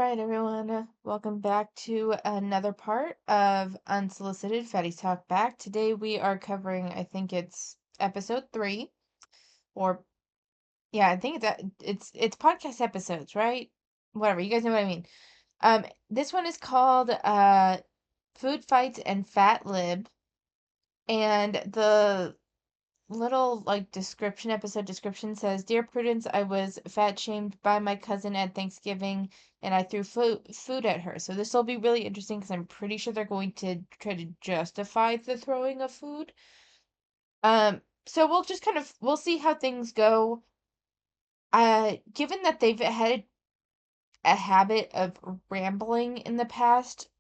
right, everyone. Welcome back to another part of Unsolicited Fatties Talk Back. Today we are covering, I think it's episode 3, or yeah, I think it's podcast episodes, right? Whatever, you guys know what I mean. This one is called Food Fights and Fat Lib, and the little episode description says, "Dear Prudence, I was fat shamed by my cousin at Thanksgiving and I threw food at her." So this will be really interesting because I'm pretty sure they're going to try to justify the throwing of food. So we'll see how things go. Given that they've had a habit of rambling in the past,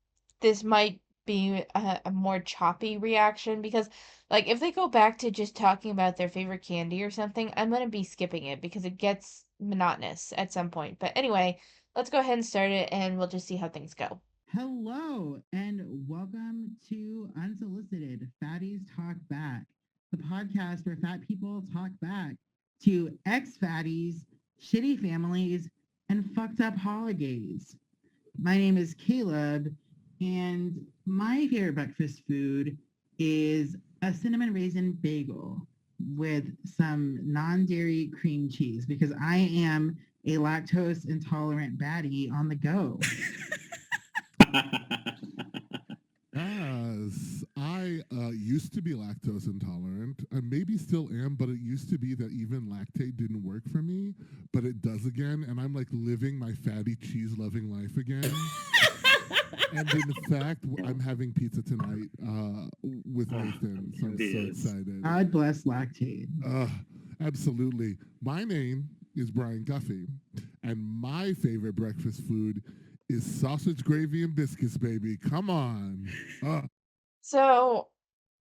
this might be a more choppy reaction because, like, if they go back to just talking about their favorite candy or something, I'm gonna be skipping it because it gets monotonous at some point. But anyway, let's go ahead and start it and we'll just see how things go. Hello and welcome to Unsolicited Fatties Talk Back, the podcast where fat people talk back to ex fatties, shitty families, and fucked up holidays. My name is Caleb, and my favorite breakfast food is a cinnamon raisin bagel with some non dairy cream cheese because I am a lactose intolerant baddie on the go. As I used to be lactose intolerant, I maybe still am, but it used to be that even lactate didn't work for me, but it does again, and I'm like living my fatty cheese loving life again. And in fact, I'm having pizza tonight with Nathan, so I'm so excited. God bless lactate. Absolutely. My name is Brian Guffey, and my favorite breakfast food is sausage, gravy, and biscuits, baby. Come on. So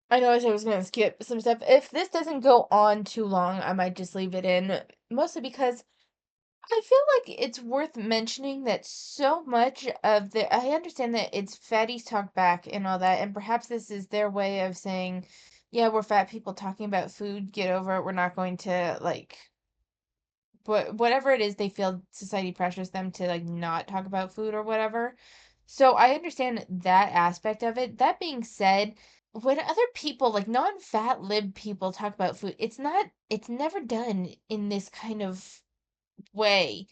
I know I said I was gonna skip some stuff. If this doesn't go on too long, I might just leave it in, mostly because I feel like it's worth mentioning that so much of I understand that it's fatties talk back and all that, and perhaps this is their way of saying, yeah, we're fat people talking about food, get over it. We're not going to whatever it is they feel society pressures them to not talk about food or whatever. So I understand that aspect of it. That being said, when other people, like non-fat lib people, talk about food, it's never done in this kind of way.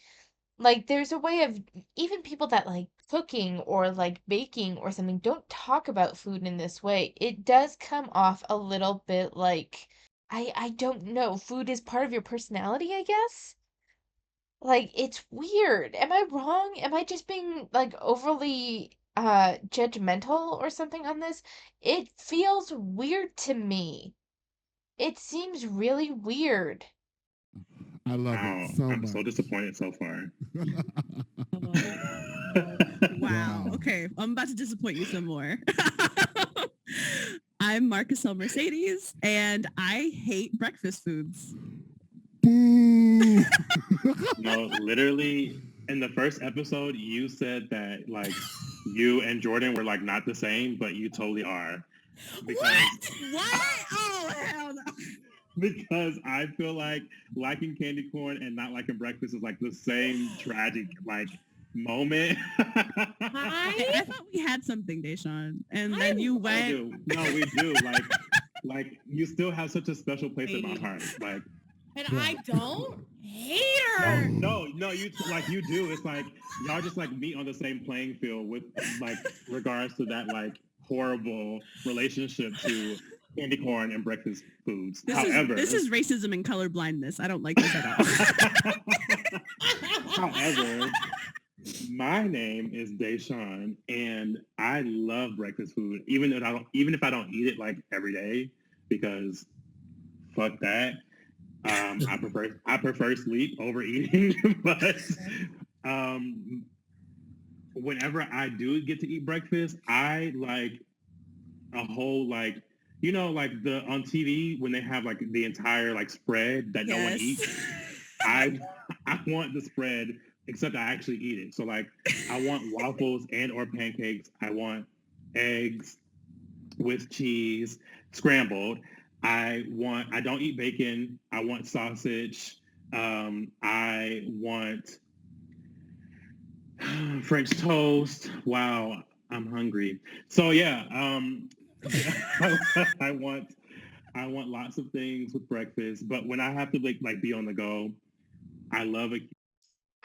Like, there's a way of even people that like cooking or like baking or something don't talk about food in this way. It does come off a little bit like I don't know, food is part of your personality, I guess. Like, it's weird. Am I wrong? Am I just being like overly judgmental or something on this? It feels weird to me. It seems really weird. I love it Wow, so I'm so much. disappointed so far. Wow. Wow. Okay, I'm about to disappoint you some more. I'm Marcus L. Mercedes, and I hate breakfast foods. Boo! No, literally in the first episode, you said that like you and Jordan were like not the same, but you totally are. Because What? Oh, hell no. because I feel like liking candy corn and not liking breakfast is like the same tragic like moment. I thought we had something, Deshaun, and then you We went. do. No, we do. Like you still have such a special place in my heart. Like And I don't hate no, her. no, you like you do. It's like y'all just like meet on the same playing field with like regards to that like horrible relationship to candy corn and breakfast foods. However, This is racism and colorblindness. I don't like this at all. however, my name is Deshaun, and I love breakfast food, even if I don't eat it like every day, because fuck that. I prefer sleep over eating, but um, whenever I do get to eat breakfast, I like a whole like like the on TV when they have like the entire like spread that no one eats. I I want the spread except I actually eat it. So like I want waffles and or pancakes. I want eggs with cheese scrambled. I don't eat bacon. I want sausage. I want French toast. Wow, I'm hungry. So yeah, I want lots of things with breakfast, but when I have to like be on the go, I love a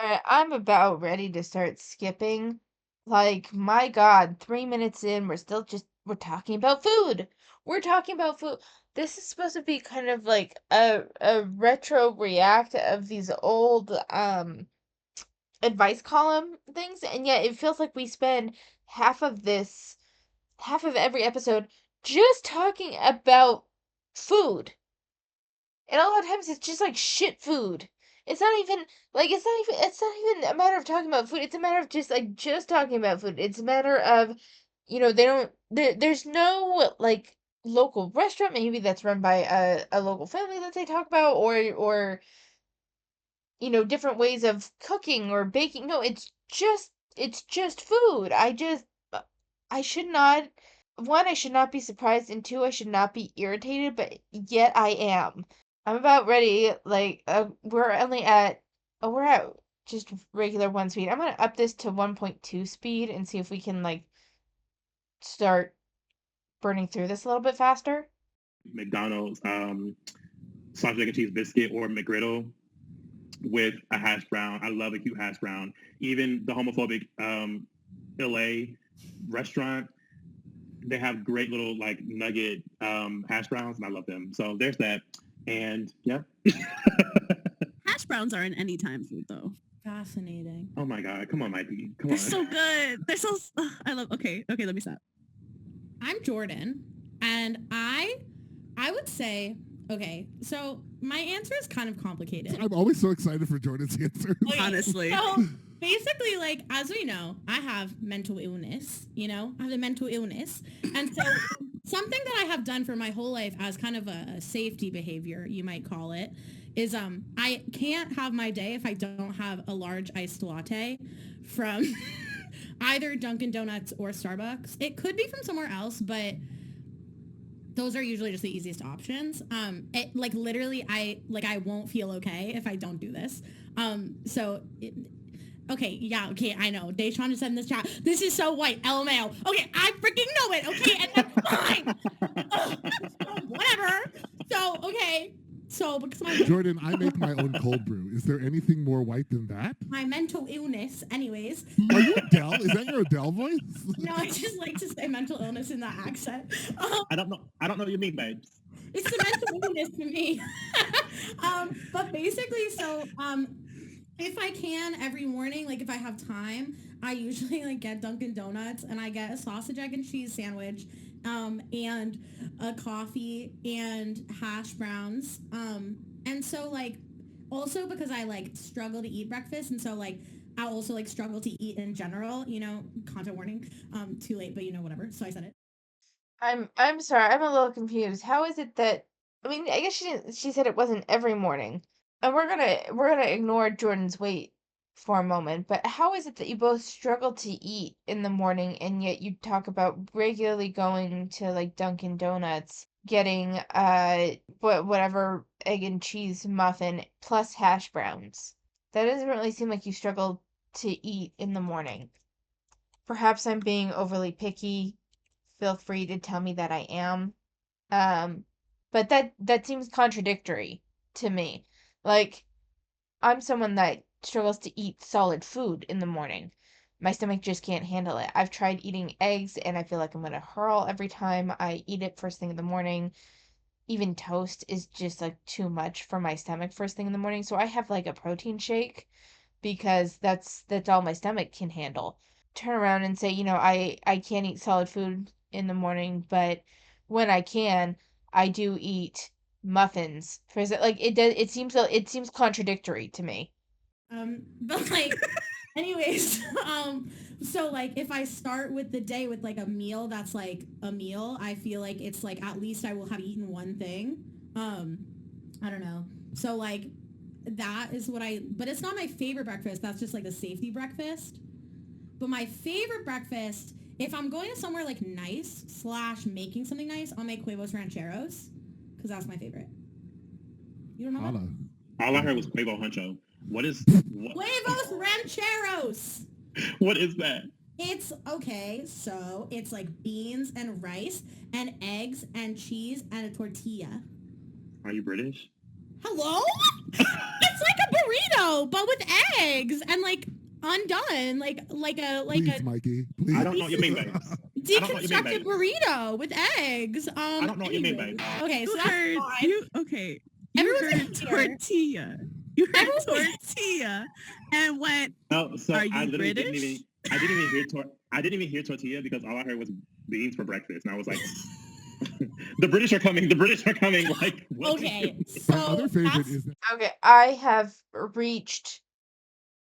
Alright, I'm about ready to start skipping. Like, my God, 3 minutes in, we're talking about food. We're talking about food. This is supposed to be kind of like a retro react of these old advice column things, and yet it feels like we spend half of this, half of every episode just talking about food. And a lot of times it's just like shit food. It's not even it's not even a matter of talking about food. It's a matter of just talking about food. It's a matter of, they don't there's no like local restaurant maybe that's run by a local family that they talk about, or different ways of cooking or baking. No, it's just food. I should not, one, I should not be surprised, and two, I should not be irritated, but yet I am. I'm about ready. Like, we're only at, oh, we're at just regular one speed. I'm gonna up this to 1.2 speed and see if we can, like, start burning through this a little bit faster. McDonald's sausage egg and cheese biscuit or McGriddle with a hash brown. I love a cute hash brown. Even the homophobic LA restaurant, they have great little like nugget hash browns, and I love them. So there's that. And yeah. Hash browns are an anytime food though. Fascinating. Oh my God. Come on, Mikey. Come They're on. so good. They're so, I love, okay, let me stop. I'm Jordan, and I would say, okay, so my answer is kind of complicated. I'm always so excited for Jordan's answer. Okay, Honestly. So basically, like, as we know, I have mental illness, I have the mental illness. And so something that I have done for my whole life as kind of a safety behavior, you might call it, is I can't have my day if I don't have a large iced latte from either Dunkin' Donuts or Starbucks. It could be from somewhere else, but those are usually just the easiest options. It, like, literally, I won't feel okay if I don't do this. Okay, yeah, okay, I know. Deshaun just said in this chat, this is so white, LMAO. Okay, I freaking know it, okay, and that's fine. So, whatever. So, okay. So, because Jordan, I make my own cold brew. Is there anything more white than that? my mental illness, anyways. Are you Adele? Is that your Adele voice? No, I just like to say mental illness in that accent. I don't know what you mean, babes. It's the mental illness to me. But basically, so if I can every morning, like if I have time, I usually like get Dunkin' Donuts and I get a sausage, egg, and cheese sandwich, and a coffee and hash browns. And so like also because I like struggle to eat breakfast, and so like I also like struggle to eat in general, content warning, too late, but whatever. So I said it. I'm sorry, I'm a little confused. How is it that, I mean, I guess she said it wasn't every morning. And we're gonna ignore Jordan's weight for a moment, but how is it that you both struggle to eat in the morning and yet you talk about regularly going to like Dunkin' Donuts, getting whatever egg and cheese muffin plus hash browns? That doesn't really seem like you struggle to eat in the morning. Perhaps I'm being overly picky. Feel free to tell me that I am. Um, but that seems contradictory to me. Like, I'm someone that struggles to eat solid food in the morning. My stomach just can't handle it. I've tried eating eggs and I feel like I'm gonna hurl every time I eat it first thing in the morning. Even toast is just like too much for my stomach first thing in the morning. So I have like a protein shake because that's all my stomach can handle. Turn around and say, I can't eat solid food in the morning, but when I can, I do eat muffins. Like it seems contradictory to me. But like, anyways, so like if I start with the day with like a meal that's like a meal, I feel like it's like at least I will have eaten one thing. I don't know. So like that is but it's not my favorite breakfast. That's just like the safety breakfast. But my favorite breakfast, if I'm going to somewhere like nice / making something nice, I'll make huevos rancheros because that's my favorite. You don't know that? All I heard was Quavo Huncho. What is what? Huevos rancheros. What is that? It's okay, so it's like beans and rice and eggs and cheese and a tortilla. Are you British? Hello? It's like a burrito, but with eggs and like undone, like a Please, Mikey. I Please. don't know what you mean, babes. I don't know what you mean, deconstructed babes. burrito with eggs. I don't know what you mean, Anyways. babes. Okay, so You that's heard fine. you okay. You Everyone's a heard hater. tortilla. You heard Everyone's tortilla and went, No, so are I you literally British? I didn't even hear tortilla because all I heard was beans for breakfast, and I was like, the British are coming. The British are coming. Like, what do you Okay, mean? My so other favorite that's is that Okay, I have reached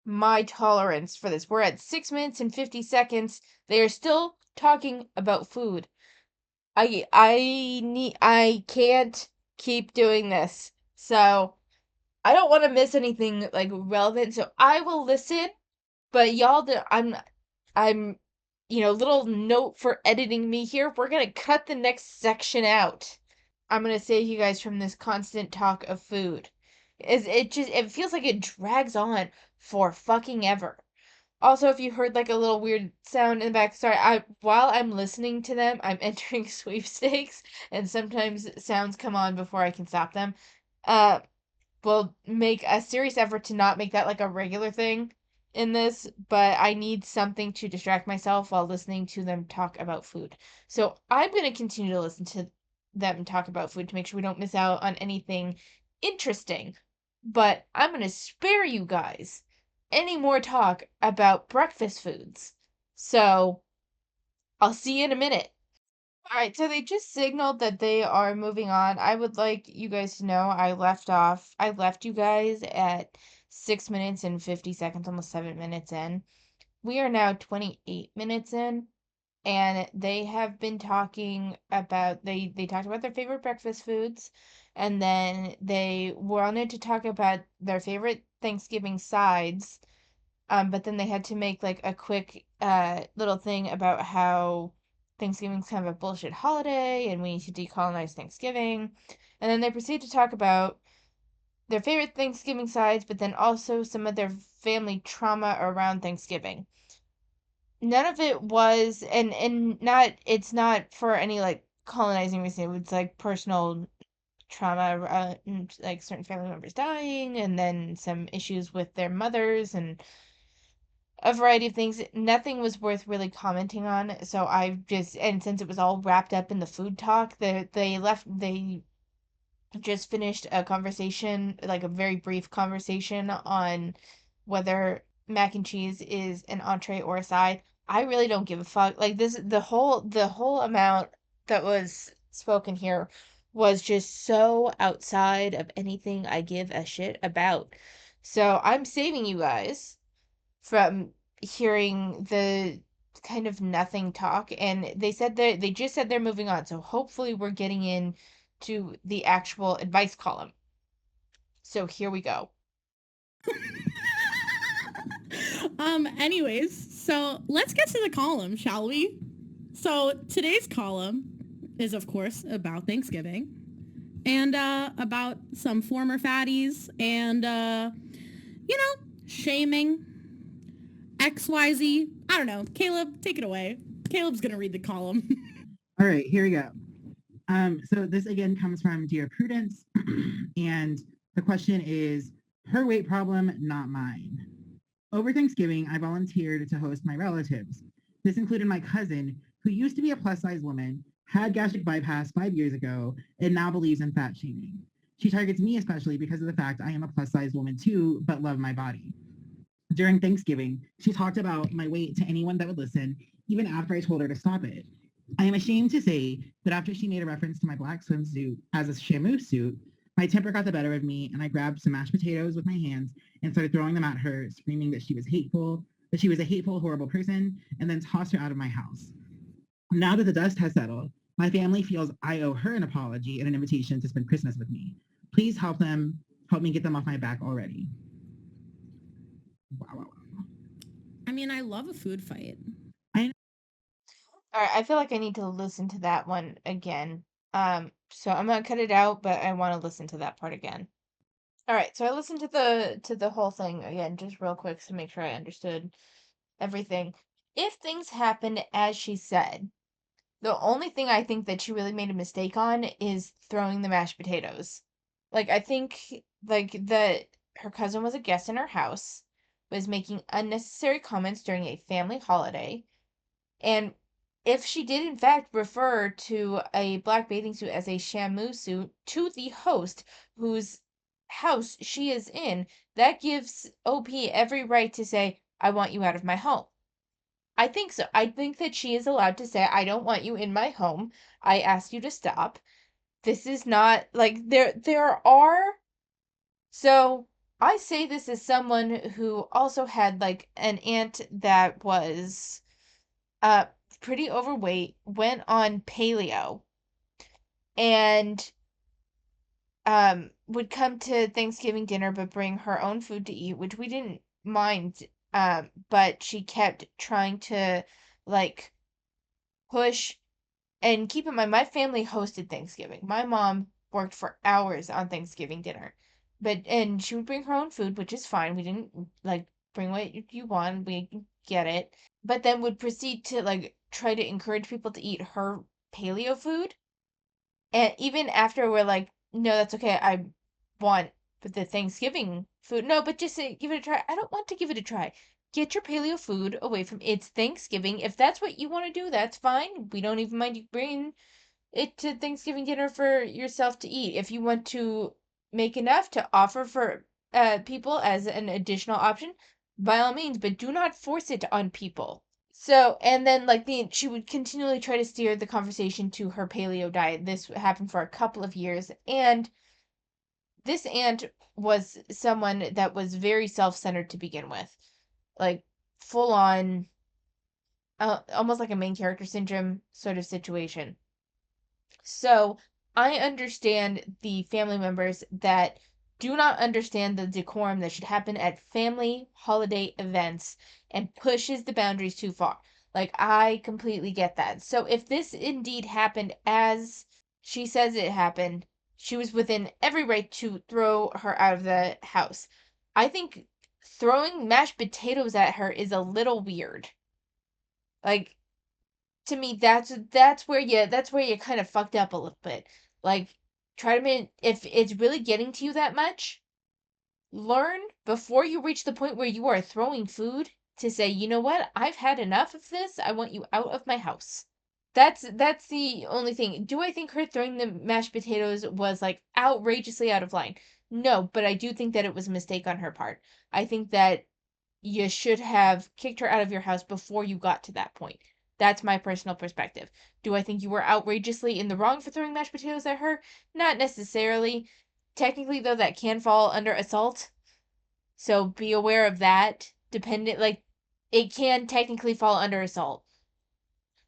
my tolerance for this. We're at 6 minutes and 50 seconds. They are still talking about food. I can't keep doing this. So, I don't want to miss anything like relevant, so I will listen, but y'all I'm little note for editing me here. We're going to cut the next section out. I'm going to save you guys from this constant talk of food. It feels like it drags on for fucking ever. Also, if you heard like a little weird sound in the back, sorry, while I'm listening to them, I'm entering sweepstakes and sometimes sounds come on before I can stop them. Uh will make a serious effort to not make that like a regular thing in this, but I need something to distract myself while listening to them talk about food. So I'm going to continue to listen to them talk about food to make sure we don't miss out on anything interesting. But I'm going to spare you guys any more talk about breakfast foods. So I'll see you in a minute. All right, so they just signaled that they are moving on. I would like you guys to know I left you guys at 6 minutes and 50 seconds, almost 7 minutes in. We are now 28 minutes in, and they have been talking about they talked about their favorite breakfast foods, and then they wanted to talk about their favorite Thanksgiving sides, but then they had to make like a quick little thing about how Thanksgiving's kind of a bullshit holiday and we need to decolonize Thanksgiving. And then they proceed to talk about their favorite Thanksgiving sides, but then also some of their family trauma around Thanksgiving. None of it was and not it's not for any like colonizing reason. It's like personal trauma, like certain family members dying, and then some issues with their mothers and a variety of things. Nothing was worth really commenting on. So I just and since it was all wrapped up in the food talk, they just finished a conversation, like a very brief conversation on whether mac and cheese is an entree or a side. I really don't give a fuck. Like this the whole amount that was spoken here was just so outside of anything I give a shit about. So I'm saving you guys from hearing the kind of nothing talk, and they just said they're moving on, so hopefully we're getting in to the actual advice column. So here we go. Anyways, so let's get to the column, shall we? So today's column is of course about Thanksgiving and about some former fatties and shaming XYZ. I don't know. Caleb, take it away. Caleb's gonna read the column. All right, here we go. So this again comes from Dear Prudence, and the question is, her weight problem, not mine. Over Thanksgiving, I volunteered to host my relatives. This included my cousin, who used to be a plus-size woman, had gastric bypass 5 years ago, and now believes in fat shaming. She targets me especially because of the fact I am a plus-size woman too, but love my body. During Thanksgiving, she talked about my weight to anyone that would listen, even after I told her to stop it. I am ashamed to say that after she made a reference to my black swimsuit as a Shamu suit, my temper got the better of me and I grabbed some mashed potatoes with my hands and started throwing them at her, screaming that she was hateful, that she was a hateful, horrible person, and then tossed her out of my house. Now that the dust has settled, my family feels I owe her an apology and an invitation to spend Christmas with me. Please help me get them off my back already. Wow. I mean, I love a food fight. All right, I feel like I need to listen to that one again. So I'm gonna cut it out, but I want to listen to that part again. All right, so I listened to the whole thing again, just real quick to make sure I understood everything. If things happened as she said, the only thing I think that she really made a mistake on is throwing the mashed potatoes. Like, I think, like, that her cousin was a guest in her house, was making unnecessary comments during a family holiday, and if she did in fact refer to a black bathing suit as a shamu suit to the host whose house she is in, that gives OP every right to say, I want you out of my home. I think so. I think that she is allowed to say, I don't want you in my home. I ask you to stop. This is not like there are so I say this as someone who also had like an aunt that was uh pretty overweight, went on paleo, and would come to Thanksgiving dinner but bring her own food to eat, which we didn't mind. But she kept trying to like push. And keep in mind, my family hosted Thanksgiving. My mom worked for hours on Thanksgiving dinner. And she would bring her own food, which is fine. We didn't like bring what you want. We get it. But then would proceed to like try to encourage people to eat her paleo food. And even after we're like, no, that's okay. I want the Thanksgiving food. No, but just say, give it a try. I don't want to give it a try. Get your paleo food away from it's Thanksgiving. If that's what you want to do, that's fine. We don't even mind you bringing it to Thanksgiving dinner for yourself to eat. If you want to make enough to offer for people as an additional option, by all means, but do not force it on people. So, and then like she would continually try to steer the conversation to her paleo diet. This happened for a couple of years, and this aunt was someone that was very self-centered to begin with, like full on, almost like a main character syndrome sort of situation. So I understand the family members that do not understand the decorum that should happen at family holiday events and pushes the boundaries too far. Like, I completely get that. So if this indeed happened as she says it happened, she was within every right to throw her out of the house. I think throwing mashed potatoes at her is a little weird. Like, to me, that's where you kind of fucked up a little bit. Like, try to if it's really getting to you that much, learn before you reach the point where you are throwing food to say, you know what, I've had enough of this. I want you out of my house. That's the only thing. Do I think her throwing the mashed potatoes was like outrageously out of line? No, but I do think that it was a mistake on her part. I think that you should have kicked her out of your house before you got to that point. That's my personal perspective. Do I think you were outrageously in the wrong for throwing mashed potatoes at her? Not necessarily. Technically, though, that can fall under assault. So be aware of that. Dependent, like, it can technically fall under assault.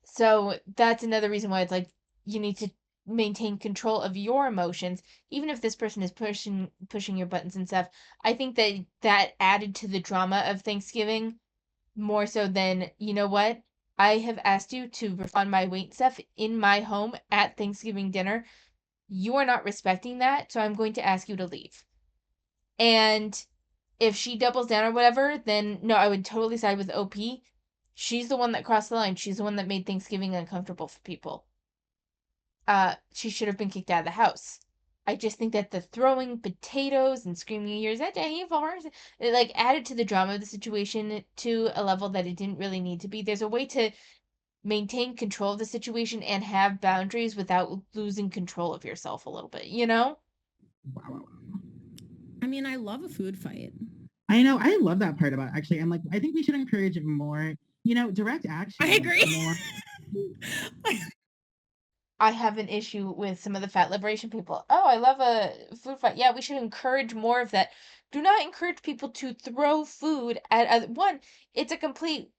So that's another reason why it's like you need to maintain control of your emotions, even if this person is pushing your buttons and stuff. I think that that added to the drama of Thanksgiving more so than, you know what? I have asked you to refund my weight stuff in my home at Thanksgiving dinner. You are not respecting that, so I'm going to ask you to leave. And if she doubles down or whatever, then no, I would totally side with OP. She's the one that crossed the line. She's the one that made Thanksgiving uncomfortable for people. She should have been kicked out of the house. I just think that the throwing potatoes and screaming "You're such a hateful person," it like added to the drama of the situation to a level that it didn't really need to be. There's a way to maintain control of the situation and have boundaries without losing control of yourself a little bit, you know? Wow, wow, wow. I mean, I love a food fight. I know. I love that part about actually. I'm like, I think we should encourage more, direct action. I agree. More. I have an issue with some of the fat liberation people. Oh, I love a food fight. Yeah, we should encourage more of that. Do not encourage people to throw food at one. It's a complete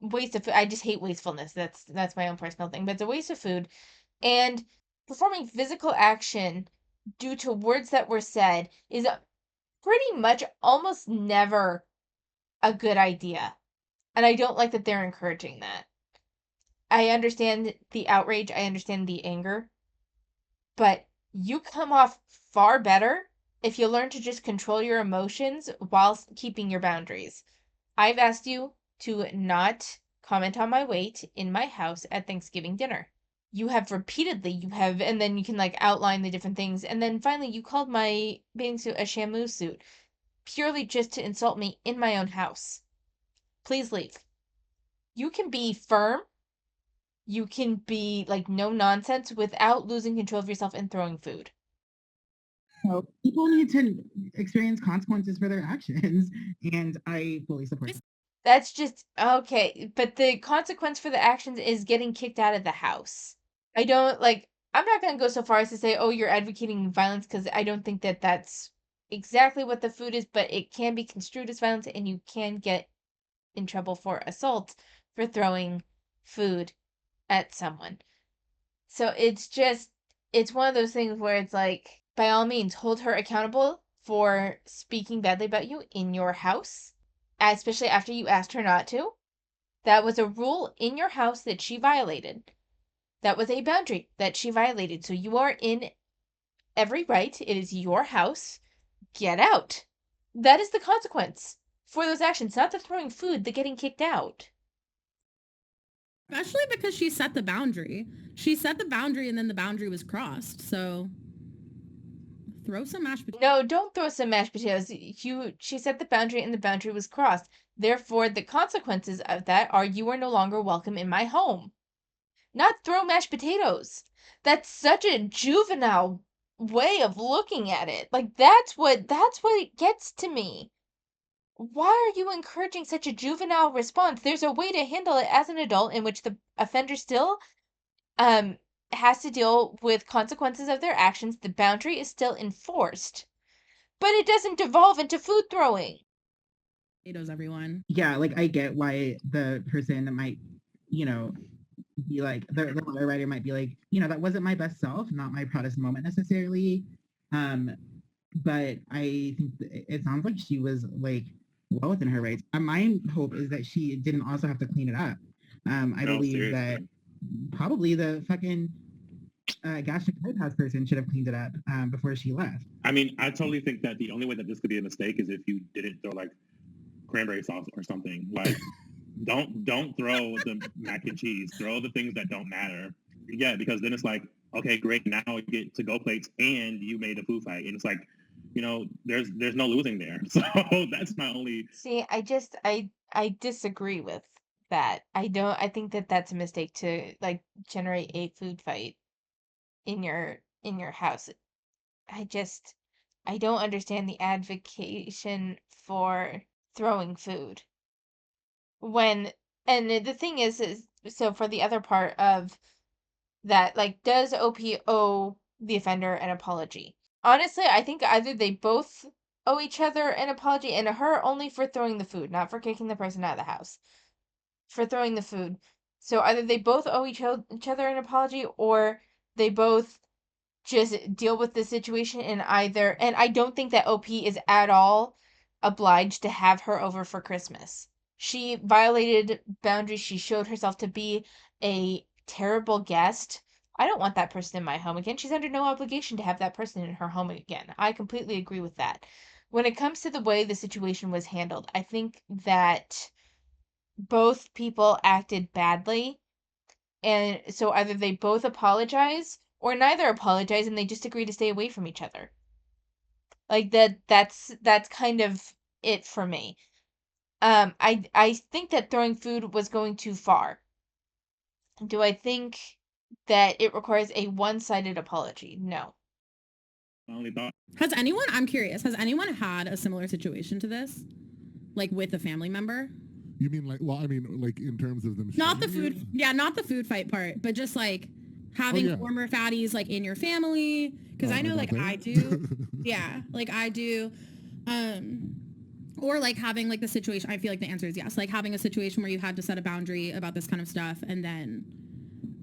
waste of food. I just hate wastefulness. That's my own personal thing, but it's a waste of food. And performing physical action due to words that were said is pretty much almost never a good idea. And I don't like that they're encouraging that. I understand the outrage, I understand the anger, but you come off far better if you learn to just control your emotions whilst keeping your boundaries. I've asked you to not comment on my weight in my house at Thanksgiving dinner. You have repeatedly, and then you can like outline the different things. And then finally, you called my bathing suit a shamu suit purely just to insult me in my own house. Please leave. You can be firm. You can be like no nonsense without losing control of yourself and throwing food. So people need to experience consequences for their actions, and I fully support it. That's just okay, but the consequence for the actions is getting kicked out of the house. I don't like I'm not going to go so far as to say, "Oh, you're advocating violence," because I don't think that that's exactly what the food is, but it can be construed as violence and you can get in trouble for assault for throwing food at someone. So it's one of those things where it's like, by all means, hold her accountable for speaking badly about you in your house, especially after you asked her not to. That was a rule in your house that she violated. That was a boundary that she violated. So you are in every right. It is your house. Get out. That is the consequence for those actions, not the throwing food, the getting kicked out. Especially because she set the boundary. She set the boundary and then the boundary was crossed. So throw some mashed potatoes. No, don't throw some mashed potatoes. She set the boundary and the boundary was crossed. Therefore, the consequences of that are you are no longer welcome in my home. Not throw mashed potatoes. That's such a juvenile way of looking at it. Like that's what it gets to me. Why are you encouraging such a juvenile response? There's a way to handle it as an adult in which the offender still has to deal with consequences of their actions. The boundary is still enforced, but it doesn't devolve into food throwing. Potatoes, everyone. Yeah, like I get why the person that might, be like the letter writer might be like, that wasn't my best self, not my proudest moment necessarily. But I think it sounds like she was like well within her rights. My hope is that she didn't also have to clean it up. I believe that probably the fucking gastric bypass person should have cleaned it up before she left. I mean, I totally think that the only way that this could be a mistake is if you didn't throw like cranberry sauce or something. Like, don't throw the mac and cheese. Throw the things that don't matter. Yeah, because then it's like, okay, great. Now we get to go plates, and you made a food fight, and it's like, there's no losing there. So that's my only. See, I disagree with that. I think that that's a mistake to like generate a food fight in your house. I just I don't understand the advocation for throwing food. When and the thing is so for the other part of that, like, does OP owe the offender an apology? Honestly, I think either they both owe each other an apology, and her only for throwing the food, not for kicking the person out of the house. For throwing the food. So either they both owe each other an apology, or they both just deal with the situation and I don't think that OP is at all obliged to have her over for Christmas. She violated boundaries. She showed herself to be a terrible guest. I don't want that person in my home again. She's under no obligation to have that person in her home again. I completely agree with that. When it comes to the way the situation was handled, I think that both people acted badly, and so either they both apologize or neither apologize and they just agree to stay away from each other. Like that's kind of it for me. I think that throwing food was going too far. Do I think that it requires a one-sided apology? No. My only thought. I'm curious, has anyone had a similar situation to this? Like with a family member? You mean like? Well, I mean, like in terms of them. Not the shooting food, you? yeah, not the food fight part, but just like having yeah. former fatties like in your family. Because Oh, I know like like that? I do. Yeah, like I do. Or like having like the situation, I feel like the answer is yes. Like having a situation where you had to set a boundary about this kind of stuff and then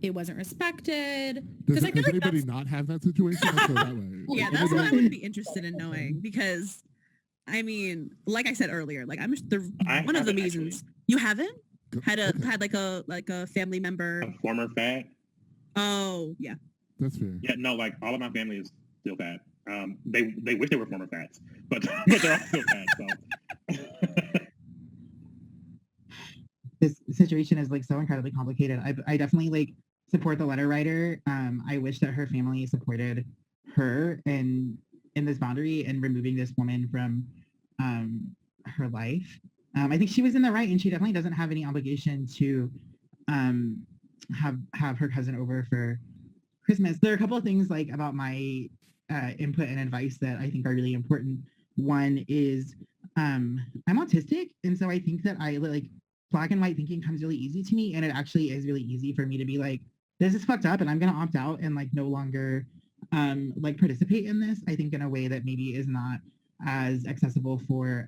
it wasn't respected. Does, Because I feel does like anybody that's, not have that situation? Let's go that way. Yeah, that's what I would be interested in knowing because, I mean, like I said earlier, like I one of the haven't, reasons you haven't had Okay. like a family member. A former fat. Oh yeah, That's fair. Yeah, no, like all of my family is still fat. They wish they were former fats, but they're all still fat. So situation is like so incredibly complicated. I definitely like support the letter writer. I wish that her family supported her in this boundary and removing this woman from her life. I think she was in the right, and she definitely doesn't have any obligation to um, have her cousin over for Christmas. There are a couple of things like about my input and advice that I think are really important. One is I'm autistic, and so I think that I like black and white thinking comes really easy to me, and it actually is really easy for me to be like, this is fucked up, and I'm gonna opt out and like no longer like participate in this. I think in a way that maybe is not as accessible for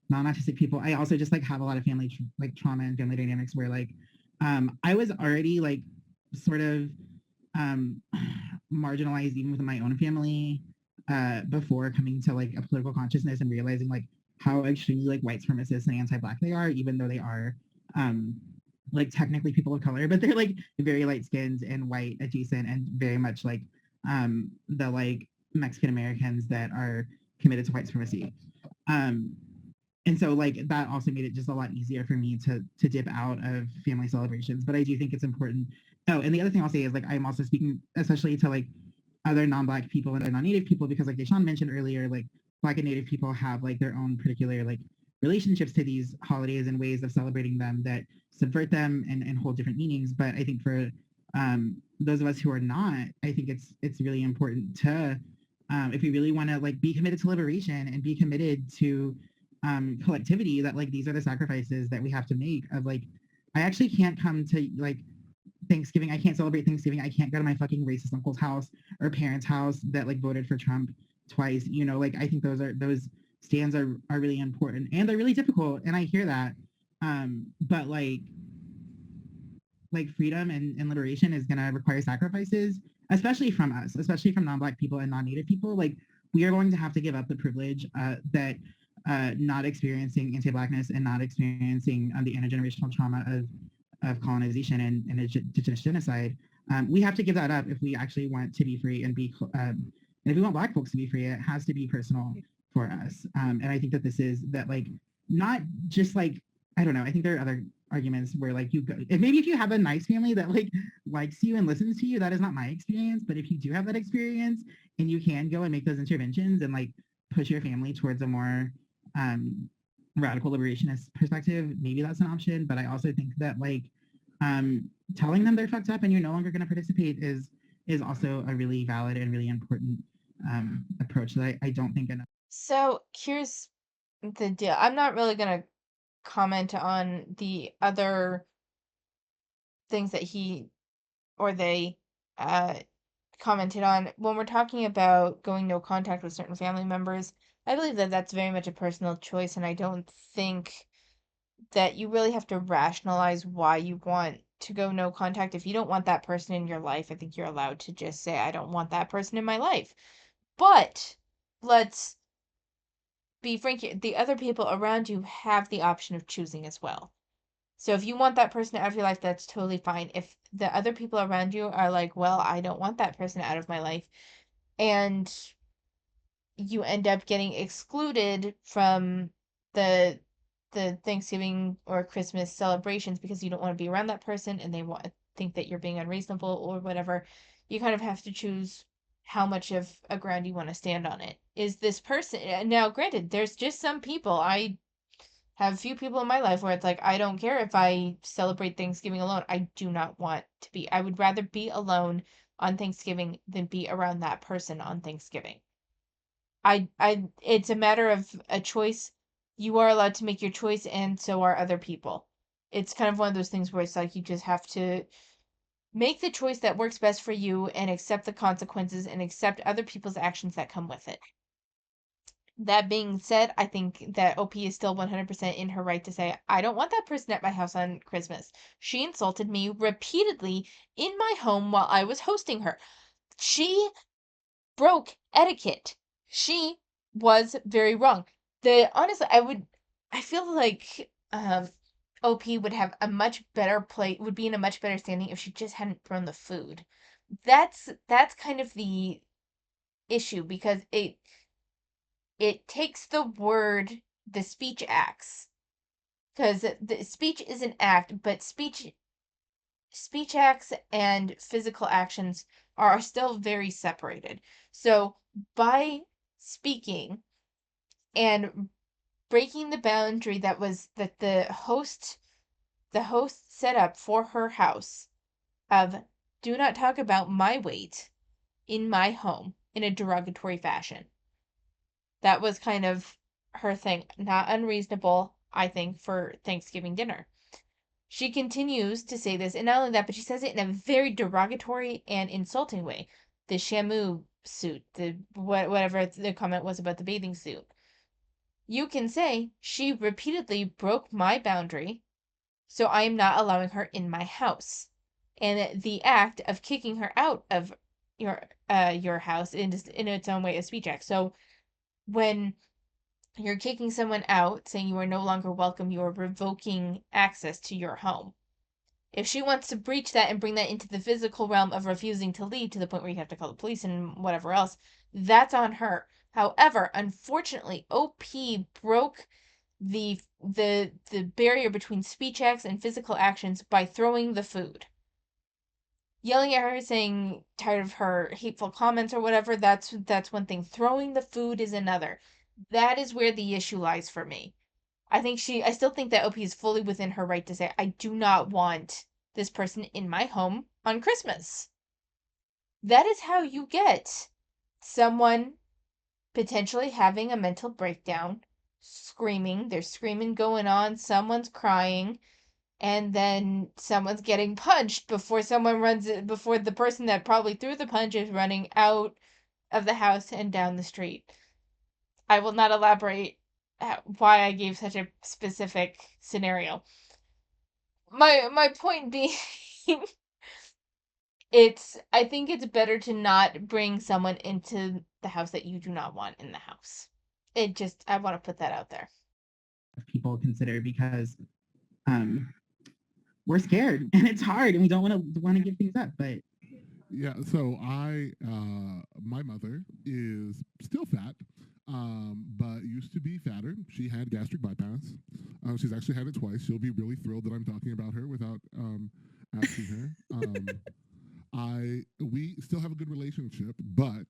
non-autistic people. I also just like have a lot of family like trauma and family dynamics where like I was already like sort of um, marginalized even within my own family before coming to like a political consciousness and realizing like how extremely like white supremacist and anti-black they are, even though they are like technically people of color, but they're like very light skinned and white adjacent and very much like the like Mexican Americans that are committed to white supremacy. Um, and so like that also made it just a lot easier for me to dip out of family celebrations. But I do think it's important. Oh, and the other thing I'll say is like I'm also speaking especially to like other non-black people and other non-native people because like Deshaun mentioned earlier, like black and native people have like their own particular like relationships to these holidays and ways of celebrating them that subvert them and hold different meanings. But I think for those of us who are not, I think it's really important to if we really want to like be committed to liberation and be committed to collectivity, that like these are the sacrifices that we have to make of like I actually can't come to like Thanksgiving. I can't celebrate Thanksgiving. I can't go to my fucking racist uncle's house or parents' house that like voted for Trump twice. You know, like I think those stands are really important and they're really difficult. And I hear that. But like freedom and liberation is gonna require sacrifices, especially from us, especially from non-black people and non-native people. Like we are going to have to give up the privilege that not experiencing anti-blackness and not experiencing the intergenerational trauma of colonization and indigenous genocide. We have to give that up if we actually want to be free and be and if we want black folks to be free, it has to be personal for us. And I think that this is that like not just like I don't know. I think there are other arguments where like you go and maybe if you have a nice family that like likes you and listens to you, that is not my experience. But if you do have that experience and you can go and make those interventions and like push your family towards a more radical liberationist perspective, maybe that's an option. But I also think that like telling them they're fucked up and you're no longer going to participate is also a really valid and really important approach that I don't think enough. So here's the deal. I'm not really gonna comment on the other things that he or they uh commented on. When we're talking about going no contact with certain family members, I believe that that's very much a personal choice, and I don't think that you really have to rationalize why you want to go no contact. If you don't want that person in your life, I think you're allowed to just say, I don't want that person in my life. But let's be frank here, the other people around you have the option of choosing as well. So if you want that person out of your life, that's totally fine. If the other people around you are like, well, I don't want that person out of my life, and you end up getting excluded from the the Thanksgiving or Christmas celebrations because you don't want to be around that person and they want think that you're being unreasonable or whatever, you kind of have to choose how much of a ground you want to stand on it. Is this person now granted, there's just some people I have a few people in my life where it's like I don't care if I celebrate Thanksgiving alone. I do not want to be. I would rather be alone on Thanksgiving than be around that person on Thanksgiving. It's a matter of a choice. You are allowed to make your choice, and so are other people. It's kind of one of those things where it's like you just have to make the choice that works best for you and accept the consequences and accept other people's actions that come with it. That being said, I think that OP is still 100% in her right to say, I don't want that person at my house on Christmas. She insulted me repeatedly in my home while I was hosting her. She broke etiquette. She was very wrong. Honestly, I feel like OP would have a much better play, would be in a much better standing if she just hadn't thrown the food. That's kind of the issue because it takes the speech acts because the speech is an act, but speech acts and physical actions are still very separated. So by speaking and breaking the boundary that the host set up for her house of do not talk about my weight in my home in a derogatory fashion. That was kind of her thing. Not unreasonable, I think, for Thanksgiving dinner. She continues to say this, and not only that, but she says it in a very derogatory and insulting way. The Shamu suit, whatever the comment was about the bathing suit. You can say she repeatedly broke my boundary, so I am not allowing her in my house. And the act of kicking her out of your house in its own way a speech act. So when you're kicking someone out, saying you are no longer welcome, you are revoking access to your home. If she wants to breach that and bring that into the physical realm of refusing to leave to the point where you have to call the police and whatever else, that's on her. However, unfortunately, OP broke the barrier between speech acts and physical actions by throwing the food. Yelling at her, saying tired of her hateful comments or whatever, that's one thing. Throwing the food is another. That is where the issue lies for me. I still think that OP is fully within her right to say, I do not want this person in my home on Christmas. That is how you get someone potentially having a mental breakdown, screaming, there's screaming going on, someone's crying, and then someone's getting punched before the person that probably threw the punch is running out of the house and down the street. I will not elaborate why I gave such a specific scenario. My point being, I think it's better to not bring someone into the house that you do not want in the house. I want to put that out there. People consider because um, we're scared and it's hard and we don't want to give things up. But Yeah, so my mother is still fat, but used to be fatter. She had gastric bypass. She's actually had it twice. She'll be really thrilled that I'm talking about her without asking her. We still have a good relationship, but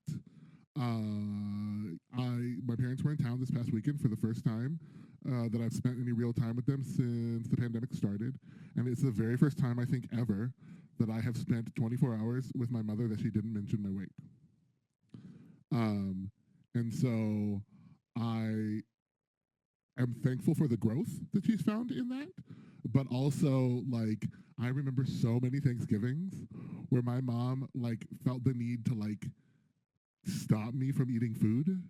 my parents were in town this past weekend for the first time that I've spent any real time with them since the pandemic started, and it's the very first time I think ever that I have spent 24 hours with my mother that she didn't mention my weight. And so I am thankful for the growth that she's found in that, but also like I remember so many Thanksgivings where my mom like felt the need to like stop me from eating food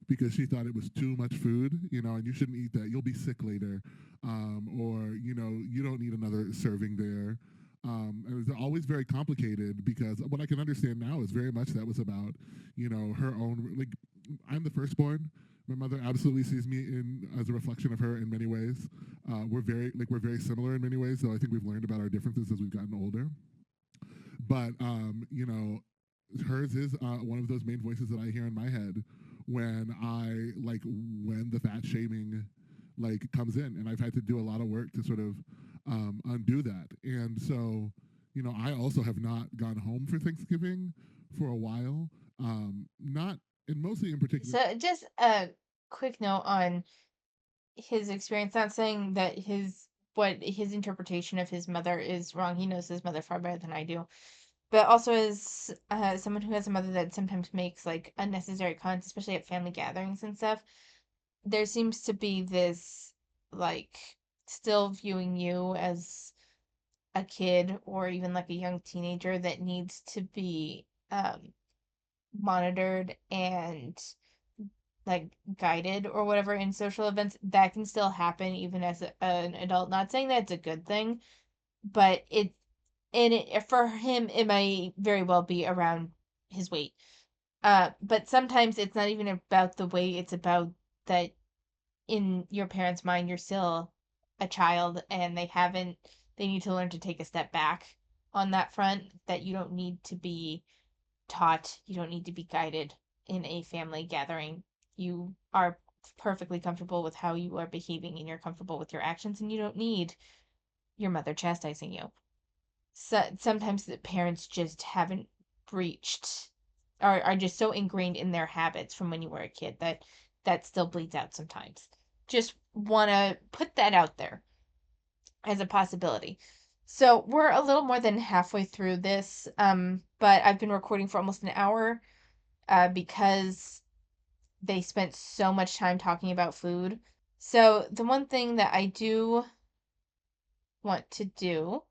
because she thought it was too much food, and you shouldn't eat that. You'll be sick later, or you don't need another serving there. It was always very complicated because what I can understand now is very much that was about, her own. Like, I'm the firstborn. My mother absolutely sees me as a reflection of her in many ways. We're very similar in many ways, though I think we've learned about our differences as we've gotten older. But hers is one of those main voices that I hear in my head when the fat shaming like comes in, and I've had to do a lot of work to sort of undo that. And so, I also have not gone home for Thanksgiving for a while. Not and mostly in particular. So just a quick note on his experience, not saying that his interpretation of his mother is wrong. He knows his mother far better than I do. But also as someone who has a mother that sometimes makes like unnecessary comments, especially at family gatherings and stuff, there seems to be this like still viewing you as a kid or even like a young teenager that needs to be monitored and like guided or whatever in social events. That can still happen even as an adult. Not saying that it's a good thing, but for him it might very well be around his weight. But sometimes it's not even about the weight, it's about that in your parents' mind you're still a child and they need to learn to take a step back on that front, that you don't need to be taught, you don't need to be guided in a family gathering. You are perfectly comfortable with how you are behaving and you're comfortable with your actions and you don't need your mother chastising you. So sometimes the parents just haven't breached are just so ingrained in their habits from when you were a kid that that still bleeds out sometimes. Just want to put that out there as a possibility. So we're a little more than halfway through this, but I've been recording for almost an hour because they spent so much time talking about food. So the one thing that I do want to do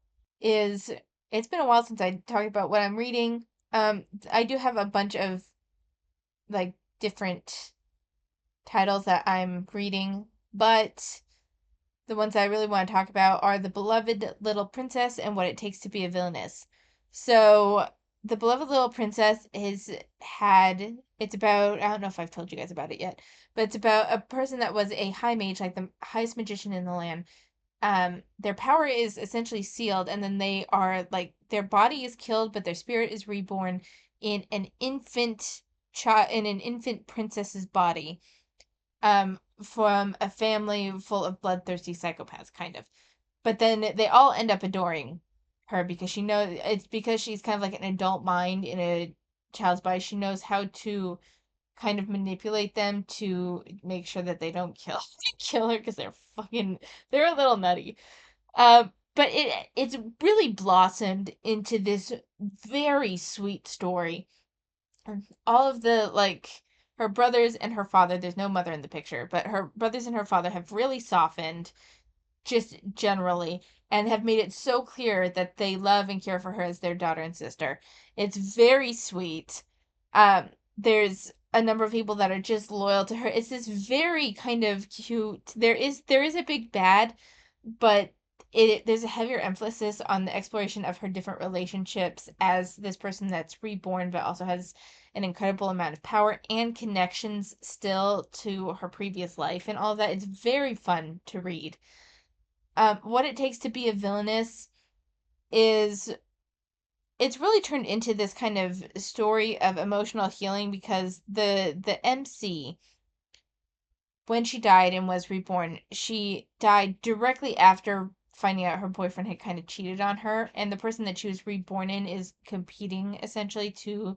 is it's been a while since I talked about what I'm reading. I do have a bunch of like different titles that I'm reading, but the ones I really want to talk about are The Beloved Little Princess and What It Takes to Be a Villainess. So, The Beloved Little Princess it's about, I don't know if I've told you guys about it yet, but it's about a person that was a high mage, like the highest magician in the land. Their power is essentially sealed, and then they are like, their body is killed, but their spirit is reborn in an infant child, in an infant princess's body from a family full of bloodthirsty psychopaths, kind of. But then they all end up adoring her because she knows it's because she's kind of like an adult mind in a child's body. She knows how to kind of manipulate them to make sure that they don't kill her because they're a little nutty. But it's really blossomed into this very sweet story. All of the like her brothers and her father, there's no mother in the picture, but her brothers and her father have really softened just generally and have made it so clear that they love and care for her as their daughter and sister. It's very sweet. There's a number of people that are just loyal to her. It's this very kind of cute. There is a big bad, but there's a heavier emphasis on the exploration of her different relationships as this person that's reborn but also has an incredible amount of power and connections still to her previous life and all of that. It's very fun to read. What it takes to be a villainess is it's really turned into this kind of story of emotional healing because the MC, when she died and was reborn, she died directly after finding out her boyfriend had kind of cheated on her, and the person that she was reborn in is competing essentially to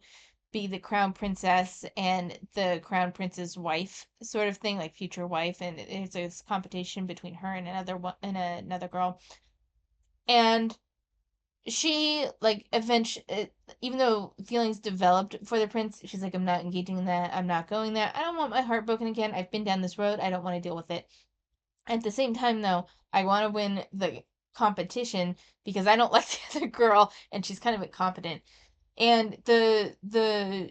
be the crown princess and the crown prince's wife, sort of thing, like future wife, and it's this competition between her and another girl. And she like eventually, even though feelings developed for the prince, she's like, I'm not engaging in that, I'm not going there, I don't want my heart broken again, I've been down this road, I don't want to deal with it. At the same time though, I want to win the competition because I don't like the other girl and she's kind of incompetent. And the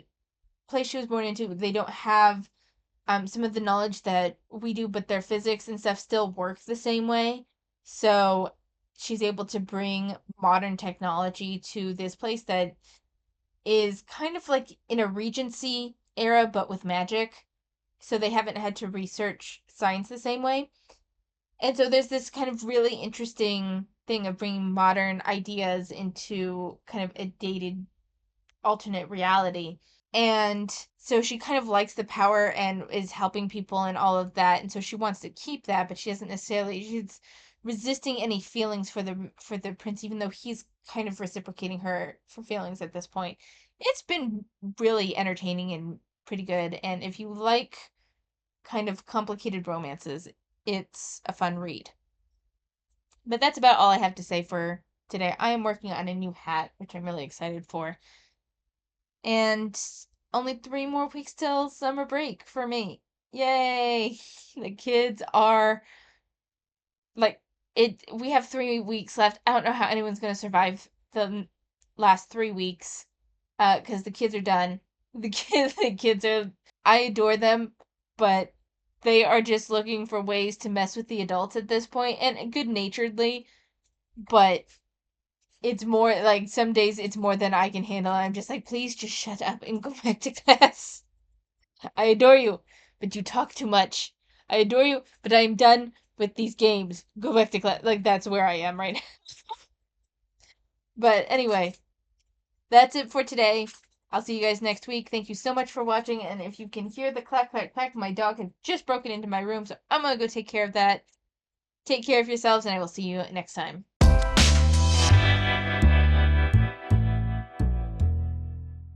place she was born into, they don't have some of the knowledge that we do, but their physics and stuff still works the same way. So she's able to bring modern technology to this place that is kind of like in a Regency era, but with magic. So they haven't had to research science the same way. And so there's this kind of really interesting thing of bringing modern ideas into kind of a dated alternate reality. And so she kind of likes the power and is helping people and all of that. And so she wants to keep that, but she doesn't necessarily she's resisting any feelings for the prince, even though he's kind of reciprocating her for feelings at this point. It's been really entertaining and pretty good. And if you like kind of complicated romances, it's a fun read. But that's about all I have to say for today. I am working on a new hat, which I'm really excited for. And only 3 more weeks till summer break for me. Yay! The kids are like we have 3 weeks left. I don't know how anyone's gonna survive the last 3 weeks. Because the kids are done. The kids are I adore them, but they are just looking for ways to mess with the adults at this point, and good naturedly, but it's more like some days it's more than I can handle. I'm just like, please just shut up and go back to class. I adore you, but you talk too much. I adore you, but I'm done with these games. Go back to class. Like, that's where I am right now. But anyway, that's it for today. I'll see you guys next week. Thank you so much for watching. And if you can hear the clack, clack, clack, my dog has just broken into my room. So I'm going to go take care of that. Take care of yourselves, and I will see you next time.